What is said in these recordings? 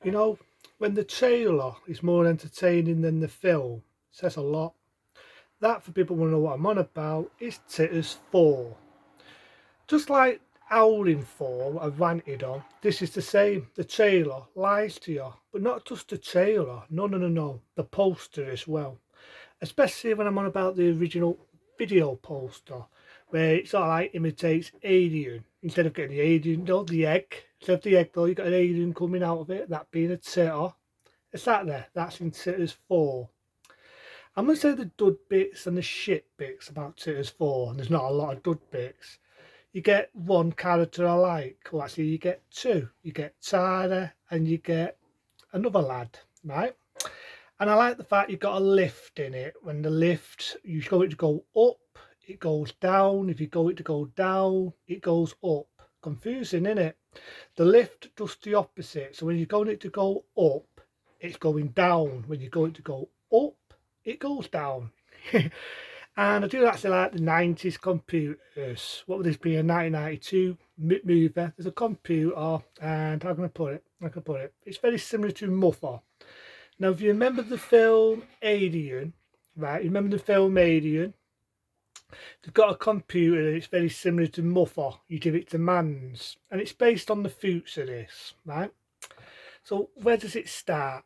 You know, when the trailer is more entertaining than the film, says a lot. That, for people who know what I'm on about, is Titters 4. Just like Owling 4, I ranted on, this is the same. The trailer lies to you, but not just the trailer. No, no, no, no. The poster as well. Especially when I'm on about the original video poster, where it sort of like imitates Alien. Instead of getting the alien, no, the egg. Instead of the egg, though, you got an alien coming out of it, that being a titter. It's that there. That's in Titters 4. I'm going to say the dud bits and the shit bits about Titters 4, and there's not a lot of dud bits. You get one character I like, or actually you get two. You get Tyler and you get another lad, right? And I like the fact you've got a lift in it. When the lift, you go it to go up, it goes down. If you go it to go down, it goes up. Confusing, isn't it? The lift does the opposite. So when you're going it to go up, it's going down. When you go it to go up, it goes down. And I do actually like the 90s computers. What would this be? A 1992 movie. There's a computer, and how can I put it? It's very similar to Muffer. Now, if you remember the film Alien, right? You remember the film Alien? They've got a computer and it's very similar to Muffer. You give it to Mans, and it's based on the fruits of this, right? So where does it start?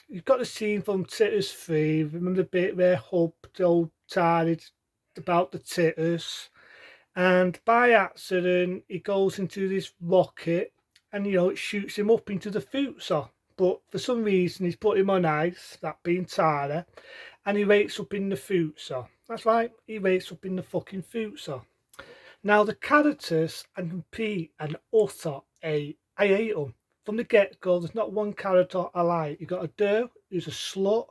You've got the scene from Titters 3. Remember the bit where Hub told Tarded about the Titters? And by accident, he goes into this rocket and, it shoots him up into the future. But for some reason, he's put him on ice, that being Tyler, and he wakes up in the future. That's right, he wakes up in the fucking future. Now, the characters are complete and utter I hate them. From the get-go, there's not one character I like. You've got a Dur, who's a slut.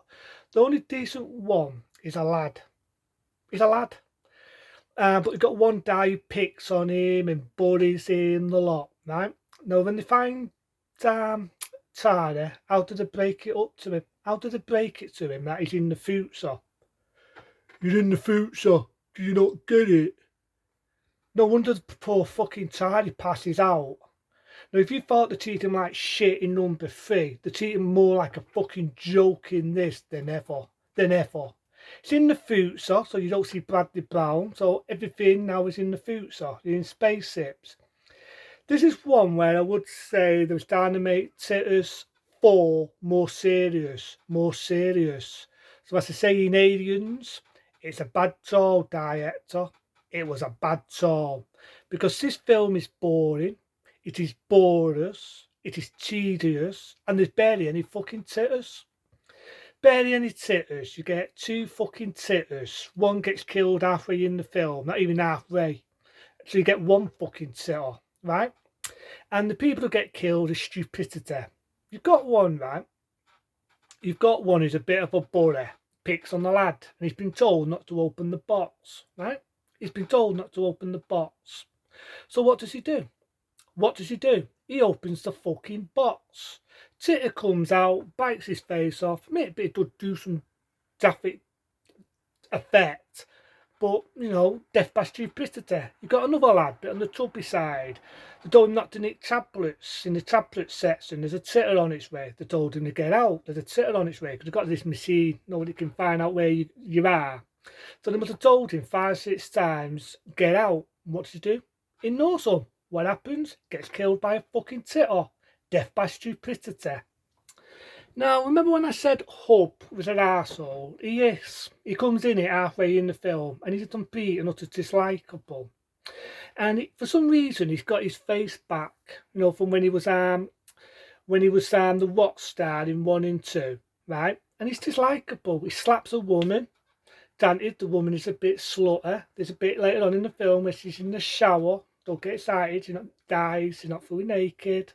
The only decent one is a lad. He's a lad. But you've got one guy who picks on him and bullies him, the lot, right? Now, when they find Tyler, how do they break it up to him? How do they break it to him that he's in the future? You're in the future. Do you not get it? No wonder the poor fucking Tyler passes out. Now, if you thought they treat him like shit in number 3, they treat him more like a fucking joke in this than ever. It's in the future, so you don't see Bradley Brown, so everything now is in the future. You're in spaceships. This is one where I would say there was Dynamite Titters 4 more serious. So as I say in Aliens, it's a bad toll, director. It was a bad toll. Because this film is boring. It is boreous, it is tedious, and there's barely any fucking titters. Barely any titters. You get two fucking titters. One gets killed halfway in the film, not even halfway. So you get one fucking titter, right? And the people who get killed is stupidity. You've got one, right? You've got one who's a bit of a bully, picks on the lad, and he's been told not to open the box, right? He's been told not to open the box. So what does he do? He opens the fucking box. Titter comes out, bites his face off. Maybe it does do some graphic effect, but death by stupidity. You got another lad, bit on the tubby side. They told him not to nick tablets. In the tablet section, there's a titter on its way. They told him to get out. There's a titter on its way because they've got this machine. Nobody can find out where you are. So they must have told him 5, 6 times, get out. What does he do? He knows some. What happens? Gets killed by a fucking titter. Death by stupidity. Now, remember when I said Hub was an arsehole? Yes, he comes in it halfway in the film and he's a complete and utter dislikable. And for some reason, he's got his face back, from when he was the rock star in 1 and 2, right? And he's dislikable. He slaps a woman. Granted, the woman is a bit slutty. There's a bit later on in the film where she's in the shower. Don't get excited, she's not dies, she's not fully naked.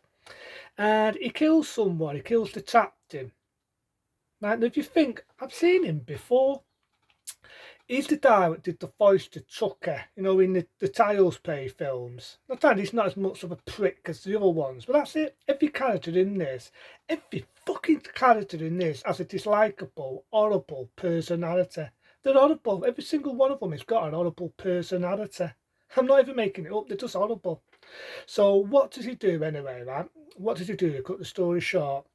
And he kills someone, he kills the captain. Now, if you think, I've seen him before. He's the guy that did the voice to Tucker, in the Tiles Play films. Not that he's not as much of a prick as the other ones, but that's it. Every fucking character in this has a dislikable, horrible personality. They're horrible. Every single one of them has got an horrible personality. I'm not even making it up, they're just horrible. So what does he do anyway, right? What does he do to cut the story short?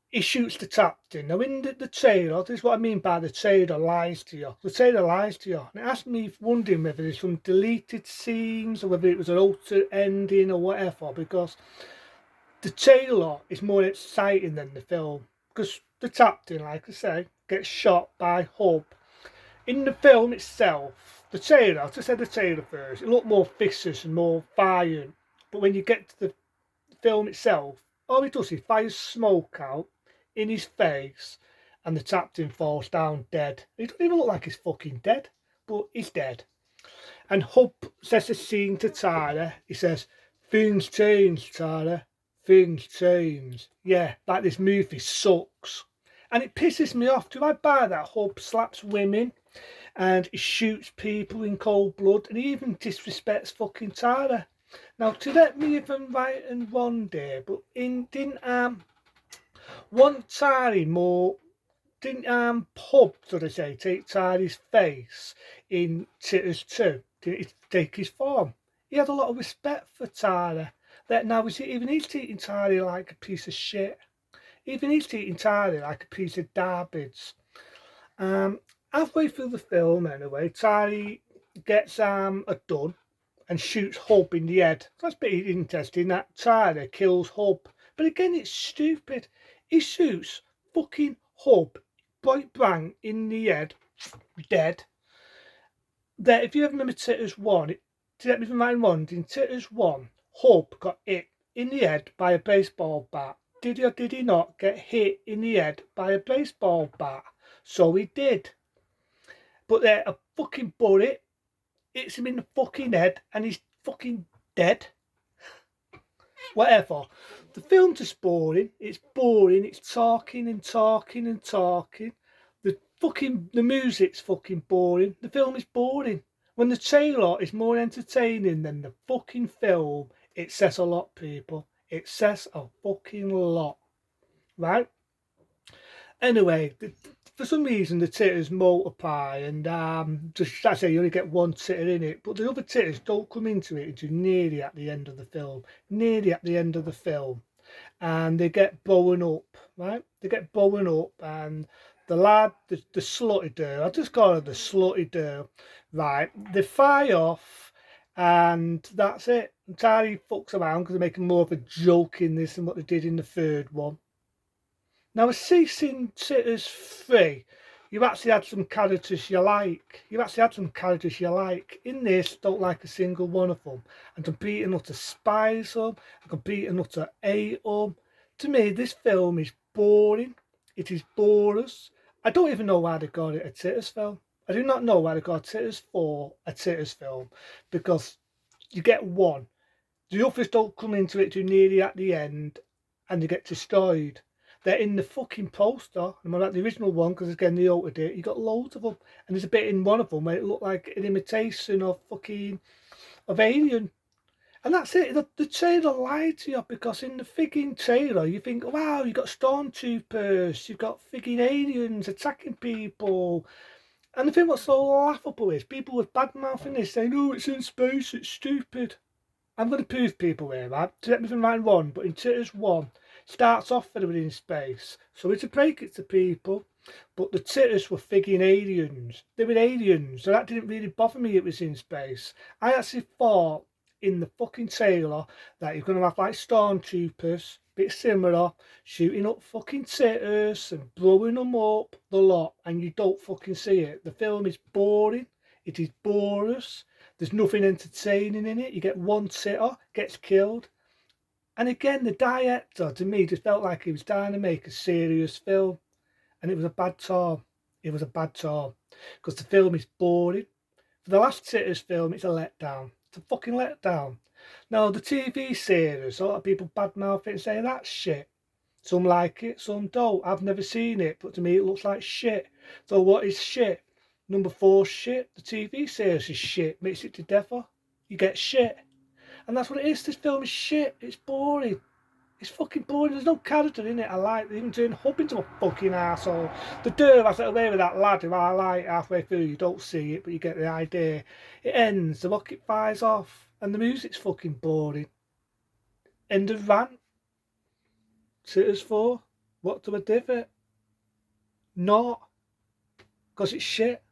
He shoots the captain. Now in the trailer, this is what I mean by the trailer lies to you. The trailer lies to you. And it has me wondering whether there's some deleted scenes or whether it was an altered ending or whatever, because the trailer is more exciting than the film. Because the captain, like I say, gets shot by Hub. In the film itself, the trailer, I'll just say the trailer first, it looked more vicious and more violent. But when you get to the film itself, all he does is fires smoke out in his face and the captain falls down dead. He doesn't even look like he's fucking dead, but he's dead. And Hub says the scene to Tyler. He says, "Things change, Tyler. Things change." Yeah, like this movie sucks. And it pisses me off. Do I buy that Hub slaps women and he shoots people in cold blood and he even disrespects fucking Tyler? Now, to let me even right and wrong there, but didn't want Tyree more, didn't Pub, so to say, take Tyree's face in Titters 2? Didn't he take his form? He had a lot of respect for Tyler. That now even he's treating Tyree like a piece of shit. Even he's treating Tyree like a piece of garbage. Halfway through the film, anyway, Tyree gets a gun and shoots Hub in the head. That's pretty interesting that Tyler kills Hub. But again, it's stupid. He shoots fucking Hub point blank in the head, dead. That if you ever remember Titters 1, let me remind one, in Titters 1, Hub got hit in the head by a baseball bat. Did he or did he not get hit in the head by a baseball bat? So he did. But there, a fucking bullet hits him in the fucking head and he's fucking dead. Whatever. The film's just boring. It's boring. It's talking and talking and talking. The music's fucking boring. The film is boring. When the trailer is more entertaining than the fucking film, it says a lot, people. It says a fucking lot. Right? Anyway, for some reason the titters multiply and just I say you only get one titter in it, but the other titters don't come into it until nearly at the end of the film. Nearly at the end of the film. And they get blown up, right? They get blown up and the lad, the slutty do, I just call it the slutty do, right? They fly off and that's it. Entirely fucks around because they're making more of a joke in this than what they did in the third one. Now, with Ceasing Sitters 3, you've actually had some characters you like. You've actually had some characters you like. In this, don't like a single one of them. And complete and utter spies them, and complete and utter hate them. To me, this film is boring. It is boris. I don't even know why they call it a Titters film. I do not know why they call Titters 4 a Titters film. Because you get one. The others don't come into it too nearly at the end, and they get destroyed. They're in the fucking poster, and I'm like the original one because again they altered it. You got loads of them, and there's a bit in one of them where it looked like an imitation of Alien, and that's it. The trailer lied to you because in the frigging trailer you think, wow, you got stormtroopers, you've got frigging aliens attacking people, and the thing what's so laughable is people with bad mouthing this saying, oh, it's in space, it's stupid. I'm going to prove people here, right? To let me from line one, but in Titters 1, starts off for in space. So it's a break it to people, but the Titters were frigging aliens. They were aliens, so that didn't really bother me it was in space. I actually thought in the fucking trailer that you're going to have like stormtroopers, bit similar, shooting up fucking Titters and blowing them up, the lot, and you don't fucking see it. The film is boring. It is boris. There's nothing entertaining in it. You get one sitter, gets killed. And again, the director, to me, just felt like he was trying to make a serious film. And it was a bad time. It was a bad time. Because the film is boring. For the last Titters film, it's a letdown. It's a fucking letdown. Now, the TV series, a lot of people badmouth it and say that's shit. Some like it, some don't. I've never seen it, but to me it looks like shit. So what is shit? Number 4 shit. The TV series is shit. Mix it together, you get shit. And that's what it is. This film is shit. It's boring. It's fucking boring. There's no character in it. I like even doing Hub into a fucking arsehole. The do has it away with that lad who I like halfway through. You don't see it, but you get the idea. It ends, the rocket fires off, and the music's fucking boring. End of Rant. Sitters 4. What do I give it? Not. Because it's shit.